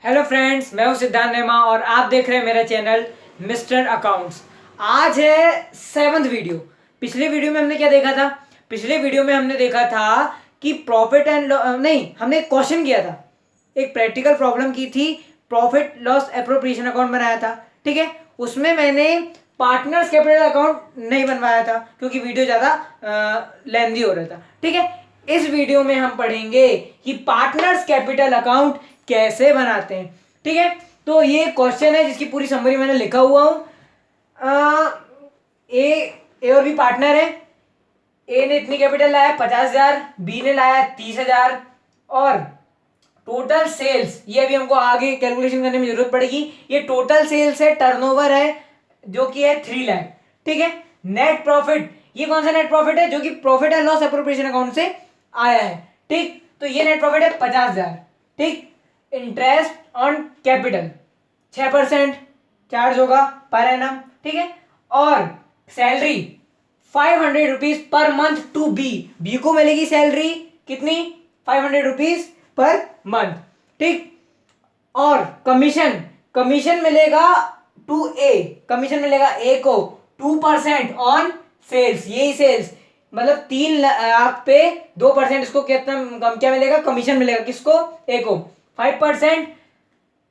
Hello friends, मैं हूं सिद्धांत नेमा और आप देख रहे हैं मेरा चैनल मिस्टर अकाउंट्स। आज है 7th वीडियो। पिछले वीडियो में हमने क्या देखा था? पिछले वीडियो में हमने देखा था कि प्रॉफिट एंड नहीं, हमने एक क्वेश्चन किया था, एक प्रैक्टिकल प्रॉब्लम की थी, प्रॉफिट लॉस एप्रोप्रिएशन अकाउंट बनाया था। ठीक है, उसमें मैंने पार्टनर्स कैपिटल अकाउंट नहीं बनवाया था क्योंकि वीडियो ज़्यादा लेंदी हो रहा था। ठीक है, इस वीडियो में हम पढ़ेंगे कि पार्टनर्स कैपिटल अकाउंट कैसे बनाते हैं। ठीक है, तो ये क्वेश्चन है जिसकी पूरी समरी मैंने लिखा हुआ हूं। ए और बी पार्टनर है। ए ने इतनी कैपिटल लाया 50,000, बी ने लाया 30,000 और टोटल सेल्स, ये अभी हमको आगे कैलकुलेशन करने में जरूरत पड़ेगी। ये टोटल सेल्स है, टर्नओवर है जो कि है 3 लाख। ठीक है, नेट प्रॉफिट, ये कौन सा नेट प्रॉफिट है? जो कि profit and loss appropriation account से आया है। ठीक, तो ये नेट प्रॉफिट है 50,000। ठीक, इंटरेस्ट ऑन कैपिटल 6% चार्ज होगा पर एनम। ठीक है, और salary 500 rupees per month to B को मिलेगी सैलरी कितनी? 500 रुपीज पर मंथ। ठीक, और कमीशन मिलेगा टू ए, कमीशन मिलेगा ए को 2% ऑन सेल्स। यही सेल्स मतलब 3 लाख पे 2% इसको कितना क्या मिलेगा? कमीशन मिलेगा। किसको? ए को। 5%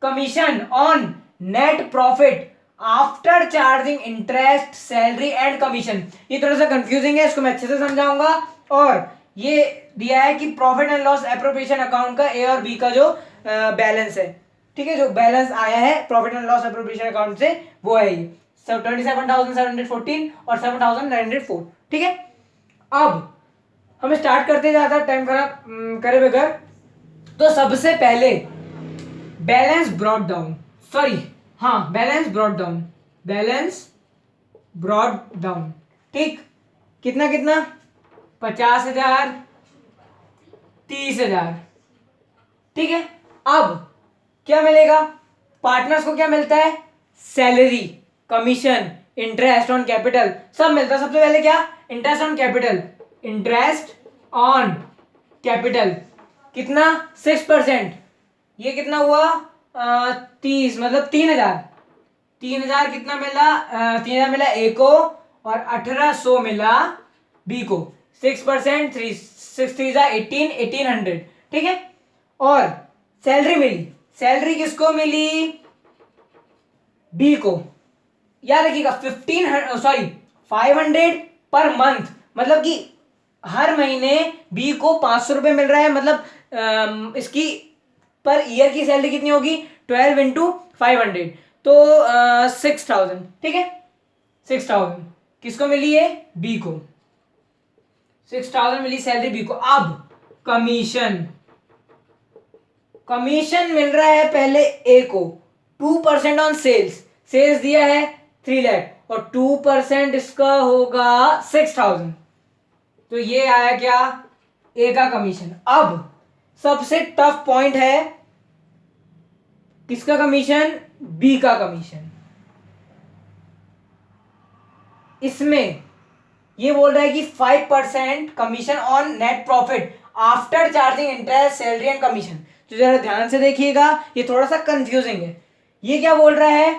commission on net profit after charging interest, salary and commission. ये थोड़ा सा कंफ्यूजिंग है, इसको मैं अच्छे से समझाऊंगा। और ये दिया है कि profit and loss appropriation account का ए और बी का जो बैलेंस है, ठीक है, जो बैलेंस आया है profit and loss appropriation account से, वो है ये 27,714 और 7,904। ठीक है, अब हम स्टार्ट करते जाता टाइम खराब करे बगैर। तो सबसे पहले balance brought down, balance brought down. ठीक, कितना कितना? 50,000, 30,000। ठीक है, अब क्या मिलेगा? पार्टनर्स को क्या मिलता है? Salary, commission, interest on capital सब मिलता है। सबसे पहले क्या? Interest on capital, interest on capital कितना? 6%। ये कितना हुआ? 30, मतलब 3,000। 3,000 कितना मिला? 3,000 मिला ए को और 1,800 मिला बी को। 6%, 1800। ठीक है, और सैलरी मिली, सैलरी किसको मिली? बी को। याद रखिएगा 500 पर मंथ, मतलब कि हर महीने बी को 500 रुपए मिल रहा है। मतलब इसकी पर ईयर की सैलरी कितनी होगी? 12 इंटू 500, तो 6,000। ठीक है, 6,000 किसको मिली है? बी को। 6,000 मिली सैलरी बी को। अब कमीशन मिल रहा है पहले ए को 2% ऑन सेल्स। सेल्स दिया है 3 लाख और 2% इसका होगा 6,000। तो ये आया क्या? ए का कमीशन। अब सबसे टफ पॉइंट है, किसका कमीशन? बी का कमीशन। इसमें ये बोल रहा है कि 5% commission on net profit after charging interest, salary and commission. तो जरा ध्यान से देखिएगा, ये थोड़ा सा कंफ्यूजिंग है। ये क्या बोल रहा है?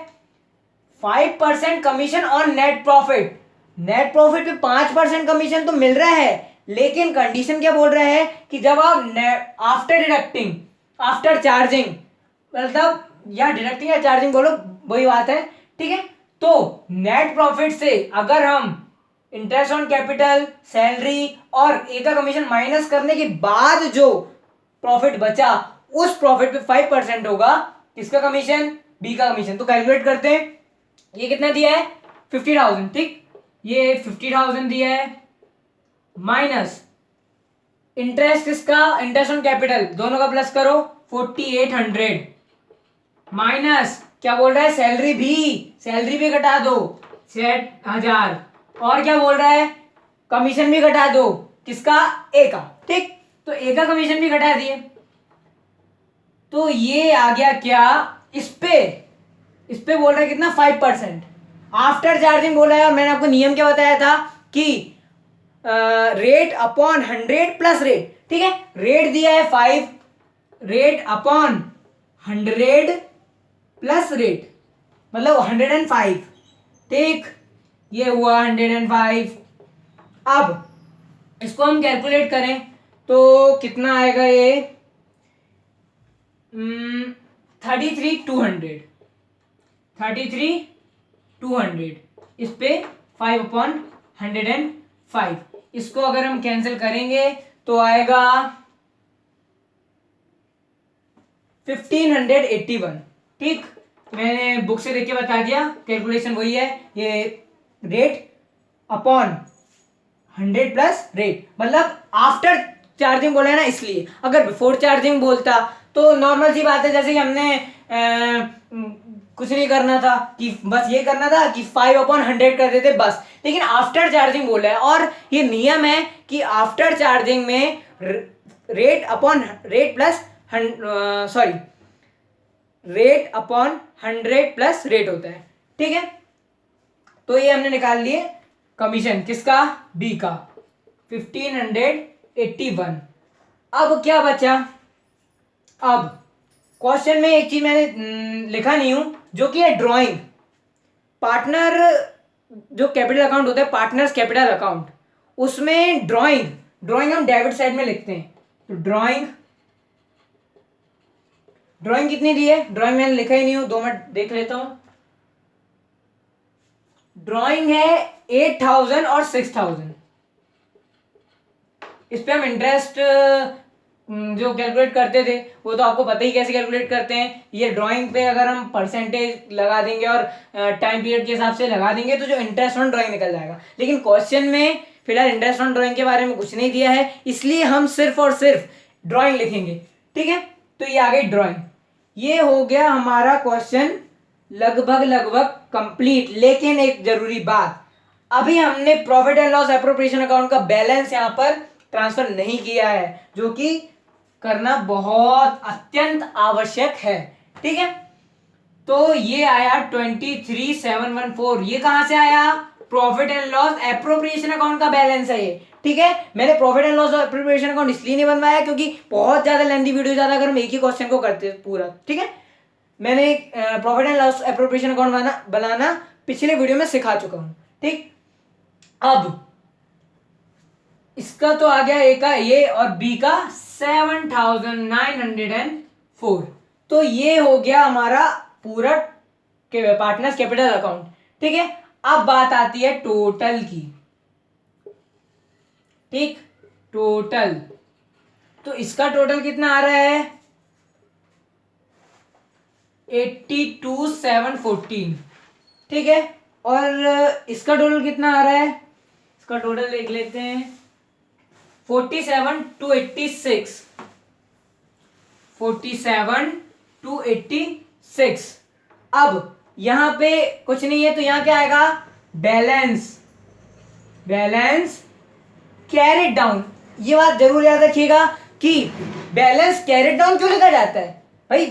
5% commission on net profit. Net profit पे 5% कमीशन तो मिल रहा है, लेकिन कंडीशन क्या बोल रहा है कि जब आप आफ्टर डिडक्टिंग, आफ्टर चार्जिंग, मतलब या डिडक्टिंग या चार्जिंग बोलो, वही बात है। ठीक है, तो नेट प्रॉफिट से अगर हम इंटरेस्ट ऑन कैपिटल, सैलरी और ए का कमीशन माइनस करने के बाद जो प्रॉफिट बचा, उस प्रॉफिट पे 5% होगा किसका कमीशन? बी का कमीशन। तो कैलकुलेट करते हैं, ये कितना दिया है? 50,000। ठीक, ये 50,000 दिया है, माइनस इंटरेस्ट किसका? इंटरेस्ट ऑन कैपिटल, दोनों का प्लस करो 4,800, माइनस क्या बोल रहा है? सैलरी भी घटा दो 6,000, और क्या बोल रहा है? कमीशन भी घटा दो, किसका? ए का। ठीक, तो ए का कमीशन भी घटा दिए, तो ये आ गया क्या? इस पे बोल रहा है कितना? 5% आफ्टर चार्जिंग बोला है। और मैंने आपको नियम क्या बताया था कि रेट अपॉन 100 प्लस रेट। ठीक है, रेट दिया है 5, रेट अपॉन 100 प्लस रेट, मतलब 105। ठीक, ये हुआ 105। अब इसको हम कैलकुलेट करें तो कितना आएगा ये 33,200। 33,200 इस पे 5/105। इसको अगर हम कैंसिल करेंगे तो आएगा 1581। ठीक, मैंने बुक से देख के बता दिया, कैलकुलेशन वही है। ये रेट अपॉन 100 प्लस रेट, मतलब आफ्टर चार्जिंग बोला है ना, इसलिए। अगर बिफोर चार्जिंग बोलता तो नॉर्मल सी बात है, जैसे कि हमने कुछ नहीं करना था, कि बस ये करना था कि 5/100 कर देते बस। लेकिन आफ्टर चार्जिंग बोला है, और ये नियम है कि आफ्टर चार्जिंग में rate upon rate plus sorry rate upon 100 plus rate होता है। ठीक है, तो ये हमने निकाल लिए कमीशन किसका, बी का, 1581। अब क्या बचा, अब क्वेश्चन में एक चीज मैंने लिखा नहीं हूं, जो कि है ड्राइंग। पार्टनर जो कैपिटल अकाउंट होता है, पार्टनर्स कैपिटल अकाउंट, उसमें ड्राइंग हम डेबिट साइड में लिखते हैं। तो ड्राइंग कितनी दी है, ड्राइंग मैंने लिखा ही नहीं हूं, 2 मिनट देख लेता हूं। ड्राइंग है 8,000 और 6,000। इस पे हम इंटरेस्ट जो कैलकुलेट करते थे वो तो आपको पता ही कैसे कैलकुलेट करते हैं। ये ड्राइंग पे अगर हम परसेंटेज लगा देंगे और टाइम पीरियड के हिसाब से लगा देंगे तो जो इंटरेस्ट ऑन ड्राइंग निकल जाएगा। लेकिन क्वेश्चन में फिलहाल इंटरेस्ट ऑन ड्राइंग के बारे में कुछ नहीं दिया है, इसलिए हम सिर्फ और सिर्फ ड्राइंग लिखेंगे। ठीक है, तो ये आ गई ड्राइंग। ये हो गया हमारा क्वेश्चन लगभग कंप्लीट। लेकिन एक जरूरी बात, अभी हमने profit and loss appropriation account का बैलेंस यहां पर ट्रांसफर नहीं किया है, जो कि करना बहुत अत्यंत आवश्यक है। ठीक है, तो ये आया 23,714। ये कहां से आया, profit and loss appropriation account का बैलेंस है ये। ठीक है, मैंने profit and loss appropriation account इसलिए नहीं बनवाया क्योंकि बहुत ज्यादा लेंथी वीडियो ज्यादा अगर हम एक ही क्वेश्चन को करते पूरा। ठीक है, मैंने profit and loss appropriation account बनाना पिछले वीडियो में सिखा चुका हूं। ठीक, अब इसका तो आ गया ए का ये और बी का 7,904। तो ये हो गया हमारा पूरा पार्टनर्स कैपिटल अकाउंट। ठीक है, अब बात आती है टोटल की। ठीक, टोटल, तो इसका टोटल कितना आ रहा है 82,714। ठीक है, और इसका टोटल कितना आ रहा है, इसका टोटल देख लेते हैं 47,286। 47,286। अब यहां पे कुछ नहीं है तो यहां क्या आएगा, बैलेंस कैरिड डाउन। ये बात जरूर याद रखिएगा कि बैलेंस कैरिड डाउन क्यों लिखा जाता है भाई,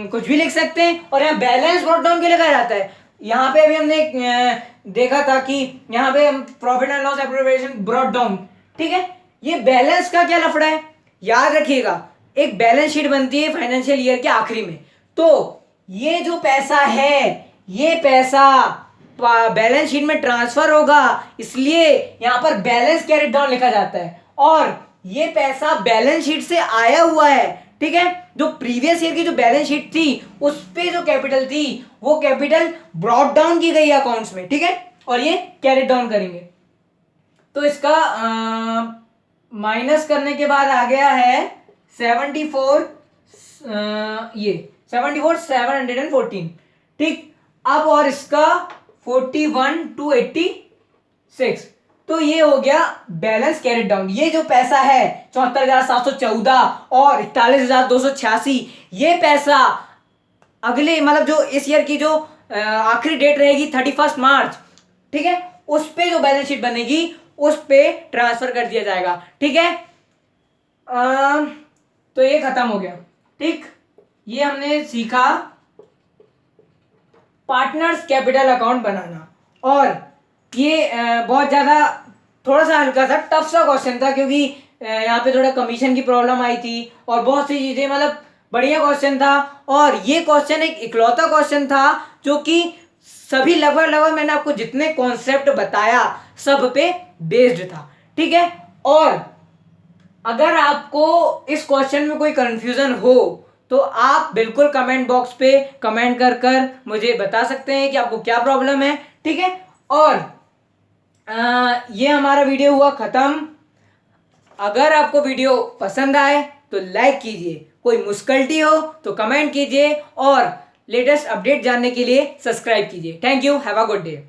कुछ भी लिख सकते हैं, और यहाँ बैलेंस ब्रॉट डाउन क्यों लिखा जाता है। यहाँ पे अभी हमने देखा था कि यहाँ पे हम profit and loss appropriation brought down. ठीक है, ये बैलेंस का क्या लफड़ा है, याद रखिएगा। एक बैलेंस शीट बनती है फाइनेंशियल ईयर के आखिरी में, तो ये जो पैसा है, ये पैसा बैलेंस शीट में ट्रांसफर होगा, इसलिए यहां पर बैलेंस कैरिड डाउन लिखा जाता है। और ये पैसा बैलेंस शीट से आया हुआ है। ठीक है, जो प्रीवियस ईयर की जो बैलेंस शीट थी उस पे जो कैपिटल थी वो कैपिटल ब्रॉट डाउन की गई अकाउंट्स में। ठीक है, और ये कैरिड डाउन करेंगे, तो इसका माइनस करने के बाद आ गया है 74,714। ठीक, अब और इसका 41,286। तो ये हो गया बैलेंस कैरिड डाउन। ये जो पैसा है 74,714 और 41,286, ये पैसा अगले मतलब जो इस ईयर की जो आखिरी डेट रहेगी 31 मार्च, ठीक है, उस पे जो बैलेंस शीट बनेगी उस पे ट्रांसफर कर दिया जाएगा। ठीक है, तो ये खत्म हो गया। ठीक, ये हमने सीखा पार्टनर्स कैपिटल अकाउंट बनाना, और ये बहुत ज्यादा थोड़ा सा हल्का सा टफ सा क्वेश्चन था, क्योंकि यहाँ पे थोड़ा कमीशन की प्रॉब्लम आई थी और बहुत सी चीजें मतलब बढ़िया क्वेश्चन था। और ये क्वेश्चन एक इकलौता क्वेश्चन था जो कि सभी लगभग मैंने आपको जितने कॉन्सेप्ट बताया सब पे बेस्ड था, ठीक है। और अगर आपको इस क्वेश्चन में कोई कंफ्यूजन हो तो आप बिल्कुल कमेंट बॉक्स पे कमेंट कर कर मुझे बता सकते हैं कि आपको क्या प्रॉब्लम है, ठीक है। और ये हमारा वीडियो हुआ खत्म। अगर आपको वीडियो पसंद आए तो लाइक कीजिए, कोई मुश्किल हो तो कमेंट कीजिए और लेटेस्ट अपडेट जानने के लिए सब्सक्राइब कीजिए। Thank you, have a good day.